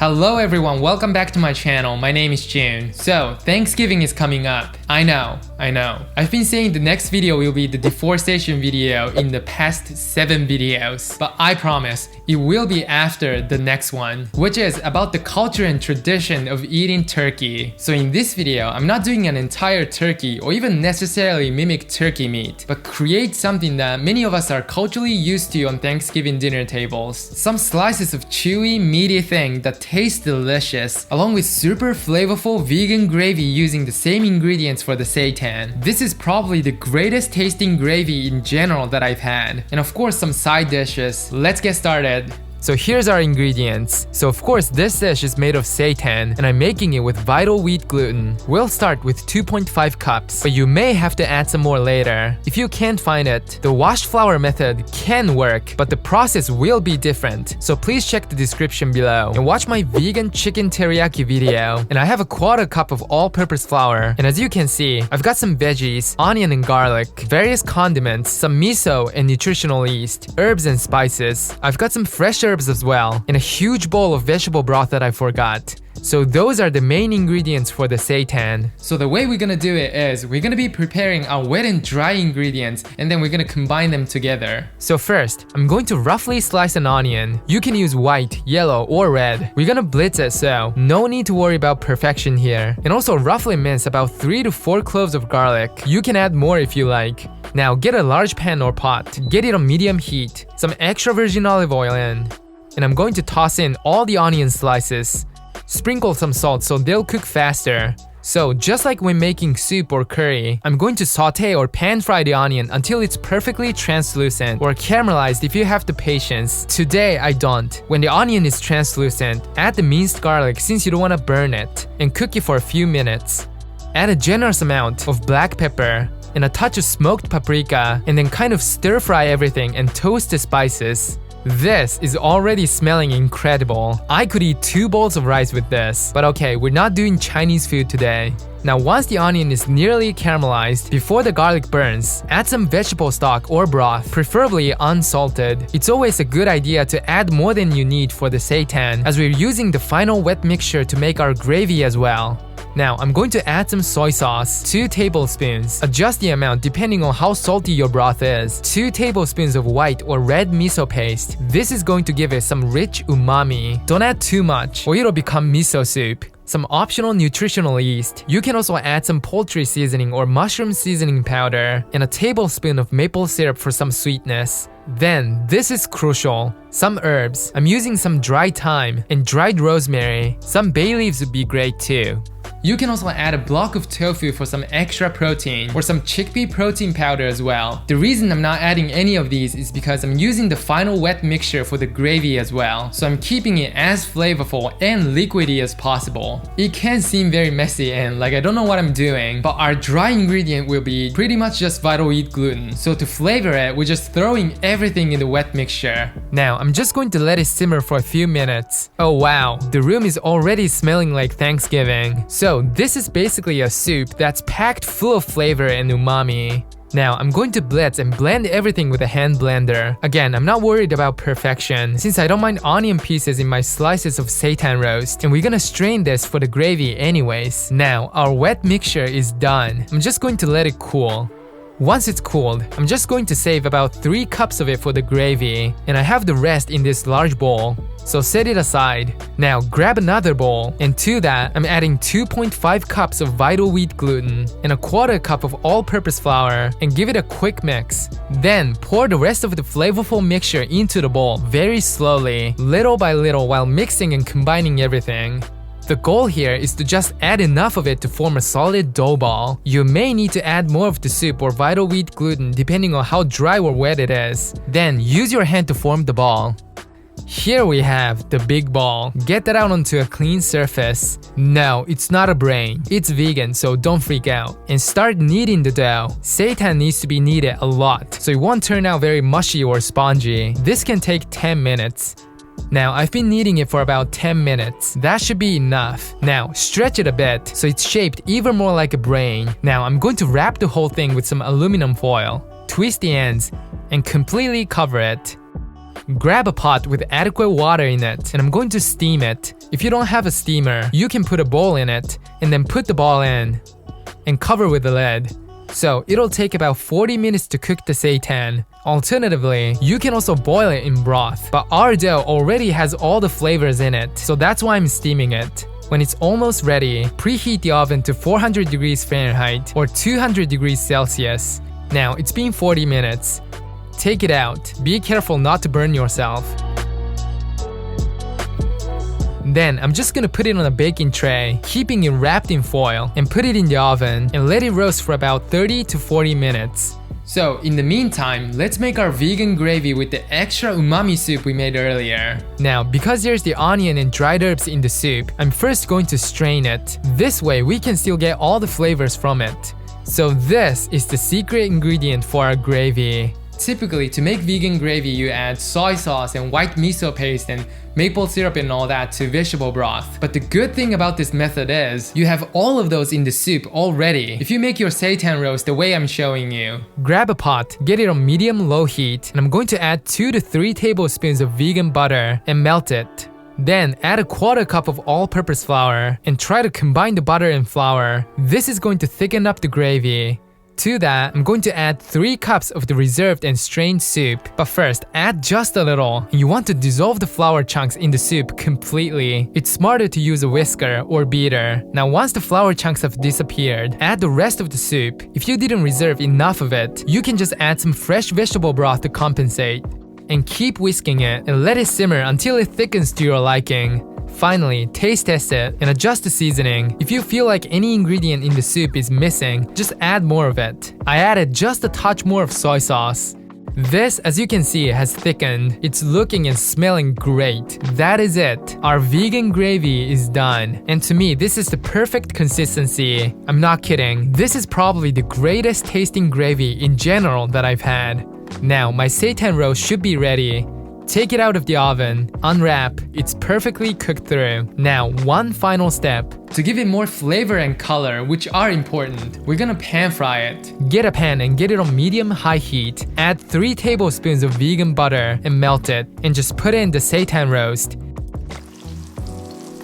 Hello everyone, welcome back to my channel. My name is June. So, Thanksgiving is coming up. I know. I've been saying the next video will be the deforestation video in the past 7 videos. But I promise, it will be after the next one, which is about the culture and tradition of eating turkey. So in this video, I'm not doing an entire turkey or even necessarily mimic turkey meat, but create something that many of us are culturally used to on Thanksgiving dinner tables. Some slices of chewy, meaty thing that tastes delicious, along with super flavorful vegan gravy using the same ingredients for the seitan. This is probably the greatest tasting gravy in general that I've had. And of course some side dishes. Let's get started. So here's our ingredients. So of course this dish is made of seitan and I'm making it with vital wheat gluten. We'll start with 2.5 cups, but you may have to add some more later. If you can't find it, the washed flour method can work, but the process will be different. So please check the description below and watch my vegan chicken teriyaki video. And I have a 1/4 cup of all-purpose flour. And as you can see, I've got some veggies, onion and garlic, various condiments, some miso and nutritional yeast, herbs and spices. I've got some fresh herbs as well, and a huge bowl of vegetable broth that I forgot. So those are the main ingredients for the seitan. So the way we're gonna do it is, we're gonna be preparing our wet and dry ingredients, and then we're gonna combine them together. So first, I'm going to roughly slice an onion. You can use white, yellow, or red. We're gonna blitz it, so no need to worry about perfection here. And also roughly mince about 3 to 4 cloves of garlic. You can add more if you like. Now get a large pan or pot, get it on medium heat, some extra virgin olive oil in, and I'm going to toss in all the onion slices. Sprinkle some salt so they'll cook faster. So just like when making soup or curry, I'm going to saute or pan fry the onion until it's perfectly translucent or caramelized if you have the patience. Today I don't. When the onion is translucent, add the minced garlic since you don't want to burn it, and cook it for a few minutes. Add a generous amount of black pepper and a touch of smoked paprika, and then kind of stir fry everything and toast the spices. This is already smelling incredible. I could eat 2 bowls of rice with this. But okay, we're not doing Chinese food today. Now once the onion is nearly caramelized, before the garlic burns, add some vegetable stock or broth, preferably unsalted. It's always a good idea to add more than you need for the seitan, as we're using the final wet mixture to make our gravy as well. Now, I'm going to add some soy sauce, 2 tablespoons. Adjust the amount depending on how salty your broth is. 2 tablespoons of white or red miso paste. This is going to give it some rich umami. Don't add too much, or it'll become miso soup. Some optional nutritional yeast. You can also add some poultry seasoning or mushroom seasoning powder, and a tablespoon of maple syrup for some sweetness. Then, this is crucial. Some herbs. I'm using some dried thyme and dried rosemary. Some bay leaves would be great too. You can also add a block of tofu for some extra protein, or some chickpea protein powder as well. The reason I'm not adding any of these is because I'm using the final wet mixture for the gravy as well, so I'm keeping it as flavorful and liquidy as possible. It can seem very messy and like I don't know what I'm doing, but our dry ingredient will be pretty much just vital wheat gluten, so to flavor it, we're just throwing everything in the wet mixture. Now, I'm just going to let it simmer for a few minutes. Oh wow, the room is already smelling like Thanksgiving. So this is basically a soup that's packed full of flavor and umami. Now, I'm going to blitz and blend everything with a hand blender. Again, I'm not worried about perfection, since I don't mind onion pieces in my slices of seitan roast, and we're gonna strain this for the gravy anyways. Now, our wet mixture is done. I'm just going to let it cool. Once it's cooled, I'm just going to save about 3 cups of it for the gravy, and I have the rest in this large bowl. So set it aside. Now grab another bowl, and to that, I'm adding 2.5 cups of vital wheat gluten and a 1/4 cup of all-purpose flour, and give it a quick mix. Then pour the rest of the flavorful mixture into the bowl very slowly, little by little, while mixing and combining everything. The goal here is to just add enough of it to form a solid dough ball. You may need to add more of the soup or vital wheat gluten depending on how dry or wet it is. Then use your hand to form the ball. Here we have the big ball. Get that out onto a clean surface. No, it's not a brain. It's vegan, so don't freak out. And start kneading the dough. Seitan needs to be kneaded a lot, so it won't turn out very mushy or spongy. This can take 10 minutes. Now, I've been kneading it for about 10 minutes. That should be enough. Now, stretch it a bit so it's shaped even more like a brain. Now, I'm going to wrap the whole thing with some aluminum foil. Twist the ends and completely cover it. Grab a pot with adequate water in it, and I'm going to steam it. If you don't have a steamer, you can put a bowl in it, and then put the ball in, and cover with the lid. So it'll take about 40 minutes to cook the seitan. Alternatively, you can also boil it in broth, but our dough already has all the flavors in it, so that's why I'm steaming it. When it's almost ready, preheat the oven to 400 degrees Fahrenheit or 200 degrees Celsius. Now, it's been 40 minutes. Take it out. Be careful not to burn yourself. Then, I'm just gonna put it on a baking tray, keeping it wrapped in foil, and put it in the oven and let it roast for about 30 to 40 minutes. So, in the meantime, let's make our vegan gravy with the extra umami soup we made earlier. Now, because there's the onion and dried herbs in the soup, I'm first going to strain it. This way, we can still get all the flavors from it. So this is the secret ingredient for our gravy. Typically, to make vegan gravy, you add soy sauce and white miso paste and maple syrup and all that to vegetable broth. But the good thing about this method is, you have all of those in the soup already. If you make your seitan roast the way I'm showing you. Grab a pot, get it on medium-low heat, and I'm going to add 2 to 3 tablespoons of vegan butter and melt it. Then add a 1/4 cup of all-purpose flour and try to combine the butter and flour. This is going to thicken up the gravy. To that, I'm going to add 3 cups of the reserved and strained soup. But first, add just a little. You want to dissolve the flour chunks in the soup completely. It's smarter to use a whisker or beater. Now once the flour chunks have disappeared, add the rest of the soup. If you didn't reserve enough of it, you can just add some fresh vegetable broth to compensate. And keep whisking it and let it simmer until it thickens to your liking. Finally, taste test it and adjust the seasoning. If you feel like any ingredient in the soup is missing, just add more of it. I added just a touch more of soy sauce. This, as you can see, has thickened. It's looking and smelling great. That is it. Our vegan gravy is done. And to me, this is the perfect consistency. I'm not kidding. This is probably the greatest tasting gravy in general that I've had. Now, my seitan roast should be ready. Take it out of the oven, unwrap, it's perfectly cooked through. Now, one final step. To give it more flavor and color, which are important, we're gonna pan fry it. Get a pan and get it on medium-high heat. Add 3 tablespoons of vegan butter and melt it, and just put it in the seitan roast.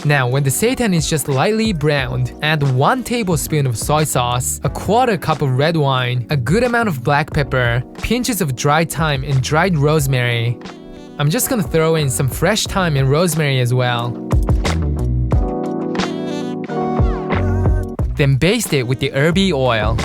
Now, when the seitan is just lightly browned, add 1 tablespoon of soy sauce, a 1/4 cup of red wine, a good amount of black pepper, pinches of dried thyme and dried rosemary. I'm just gonna throw in some fresh thyme and rosemary as well. Then baste it with the herby oil.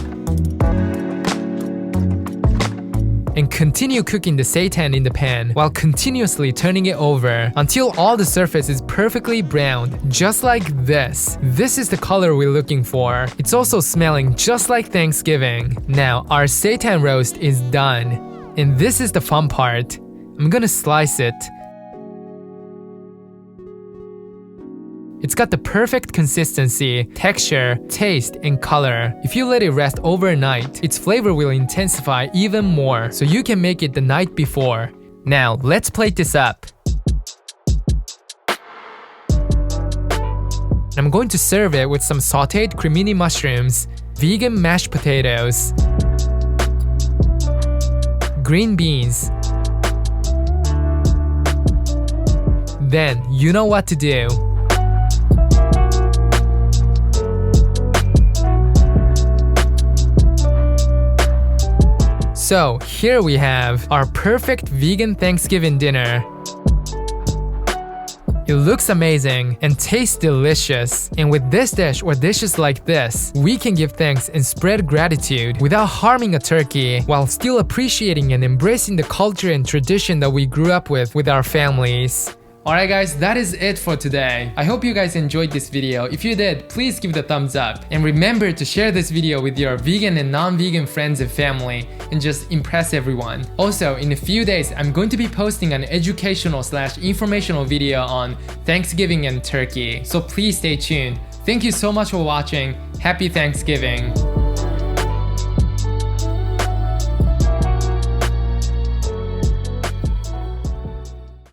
And continue cooking the seitan in the pan while continuously turning it over until all the surface is perfectly browned, just like this. This is the color we're looking for. It's also smelling just like Thanksgiving. Now, our seitan roast is done. And this is the fun part. I'm gonna slice it. It's got the perfect consistency, texture, taste, and color. If you let it rest overnight, its flavor will intensify even more, so you can make it the night before. Now, let's plate this up. I'm going to serve it with some sauteed cremini mushrooms, vegan mashed potatoes, green beans. Then, you know what to do. So, here we have our perfect vegan Thanksgiving dinner. It looks amazing and tastes delicious. And with this dish or dishes like this, we can give thanks and spread gratitude without harming a turkey, while still appreciating and embracing the culture and tradition that we grew up with our families. Alright guys, that is it for today. I hope you guys enjoyed this video. If you did, please give it a thumbs up. And remember to share this video with your vegan and non-vegan friends and family and just impress everyone. Also, in a few days, I'm going to be posting an educational/informational video on Thanksgiving and turkey. So please stay tuned. Thank you so much for watching. Happy Thanksgiving.